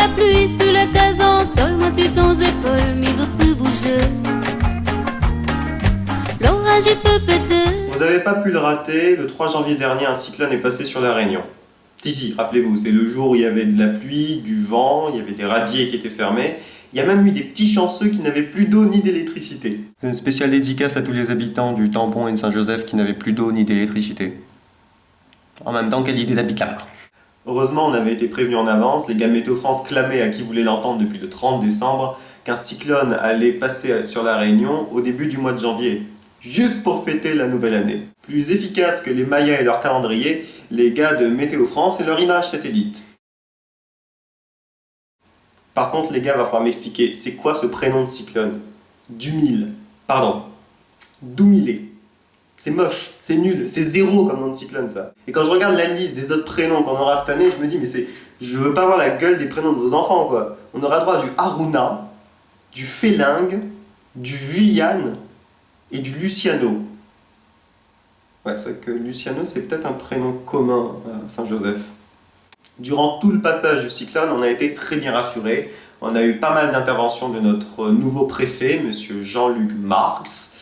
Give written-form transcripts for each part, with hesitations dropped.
la pluie sous la cadence, colle-moi sur ton épaule, mi veut plus bouger. L'orage il peut péter. Vous n'avez pas pu le rater, le 3 janvier dernier, un cyclone est passé sur la Réunion. Si, rappelez-vous, c'est le jour où il y avait de la pluie, du vent, il y avait des radiers qui étaient fermés. Il y a même eu des petits chanceux qui n'avaient plus d'eau ni d'électricité. C'est une spéciale dédicace à tous les habitants du Tampon et de Saint-Joseph qui n'avaient plus d'eau ni d'électricité. En même temps, quelle idée d'habiter là-bas. Heureusement, on avait été prévenus en avance. Les gars de Météo France clamaient à qui voulait l'entendre depuis le 30 décembre qu'un cyclone allait passer sur la Réunion au début du mois de janvier. Juste pour fêter la nouvelle année. Plus efficace que les Mayas et leur calendrier, les gars de Météo France et leur image satellite. Par contre, les gars, va falloir m'expliquer, c'est quoi ce prénom de cyclone? Dumile. Pardon. Doumilé. C'est moche, c'est nul, c'est zéro comme nom de cyclone ça. Et quand je regarde la liste des autres prénoms qu'on aura cette année, je me dis, mais je veux pas voir la gueule des prénoms de vos enfants quoi. On aura droit du Haruna, du Félingue, du Guyane et du Luciano. Ouais, c'est vrai que Luciano, c'est peut-être un prénom commun à Saint-Joseph. Durant tout le passage du cyclone, on a été très bien rassurés. On a eu pas mal d'interventions de notre nouveau préfet, monsieur Jean-Luc Marx.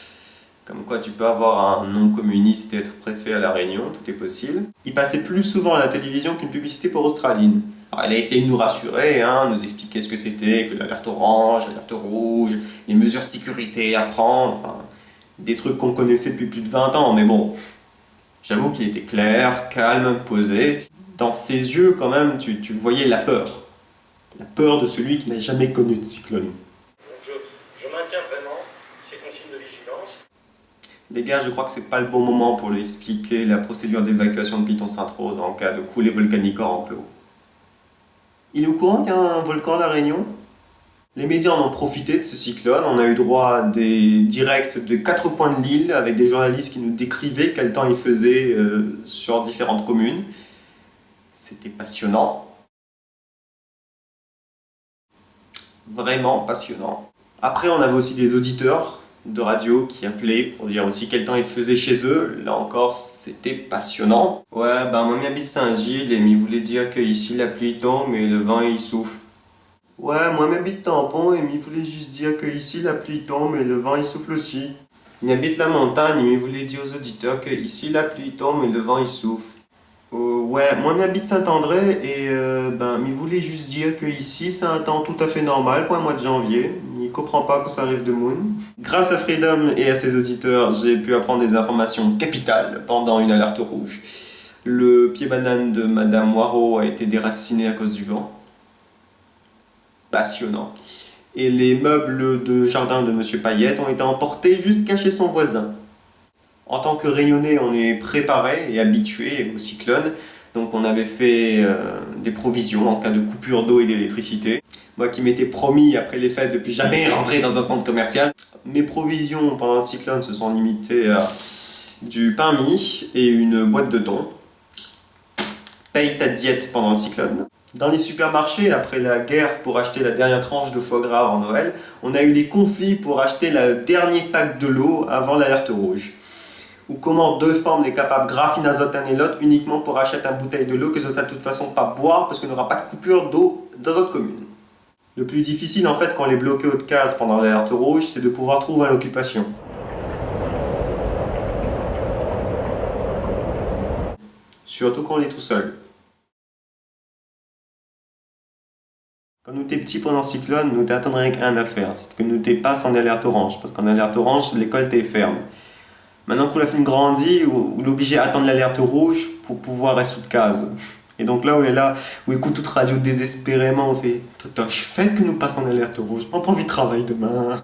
Comme quoi tu peux avoir un nom communiste et être préfet à La Réunion, tout est possible. Il passait plus souvent à la télévision qu'une publicité pour Australine. Alors, elle a essayé de nous rassurer, nous expliquer ce que c'était, que l'alerte orange, l'alerte rouge, les mesures de sécurité à prendre, enfin, des trucs qu'on connaissait depuis plus de 20 ans, mais bon, j'avoue qu'il était clair, calme, posé. Dans ses yeux, quand même, tu voyais la peur. La peur de celui qui n'a jamais connu de cyclone. Donc je maintiens vraiment ces consignes de vigilance. Les gars, je crois que c'est pas le bon moment pour lui expliquer la procédure d'évacuation de Piton-Sainte-Rose en cas de coulée volcanique en enclos. Il est au courant qu'il y a un volcan à La Réunion? Les médias en ont profité de ce cyclone. On a eu droit à des directs de 4 coins de l'île avec des journalistes qui nous décrivaient quel temps il faisait sur différentes communes. C'était passionnant. Vraiment passionnant. Après, on avait aussi des auditeurs de radio qui appelaient pour dire aussi quel temps il faisait chez eux. Là encore, c'était passionnant. Ouais, moi j'habite Saint-Gilles et il voulait dire que ici la pluie tombe et le vent il souffle. Ouais, moi j'habite Tampon et il voulait juste dire que ici la pluie tombe et le vent il souffle aussi. Il habite la montagne et il voulait dire aux auditeurs que ici la pluie tombe et le vent il souffle. Ouais, moi j'habite Saint-André et il voulait juste dire que ici c'est un temps tout à fait normal pour un mois de janvier. Il comprend pas que ça arrive de Moon. Grâce à Freedom et à ses auditeurs, j'ai pu apprendre des informations capitales pendant une alerte rouge. Le pied banane de Madame Moirot a été déraciné à cause du vent. Passionnant. Et les meubles de jardin de Monsieur Payette ont été emportés jusqu'à chez son voisin. En tant que Réunionnais, on est préparé et habitué au cyclone, donc on avait fait des provisions en cas de coupure d'eau et d'électricité. Moi qui m'étais promis après les fêtes de plus jamais rentrer dans un centre commercial, mes provisions pendant le cyclone se sont limitées à du pain mie et une boîte de thon. Paye ta diète pendant le cyclone. Dans les supermarchés, après la guerre pour acheter la dernière tranche de foie gras avant Noël, on a eu des conflits pour acheter le dernier pack de l'eau avant l'alerte rouge. Ou comment deux femmes est capable graphine azotane et l'autre uniquement pour acheter une bouteille de l'eau que je ne sais de toute façon pas boire parce qu'on n'aura pas de coupure d'eau dans notre commune. Le plus difficile en fait quand on est bloqué haute case pendant l'alerte rouge, c'est de pouvoir trouver l'occupation. Surtout quand on est tout seul. Quand nous étions petits pendant le cyclone, nous n'attendions rien à faire. C'est que nous n'étions pas en alerte orange. Parce qu'en alerte orange, l'école était ferme. Maintenant qu'on a fait une grandie, on est obligé d'attendre l'alerte rouge pour pouvoir être sous de case. Et donc là, on est là, on écoute toute radio désespérément, on fait « Toto, je fais que nous passons en alerte rouge, on n'a pas envie de travailler demain. »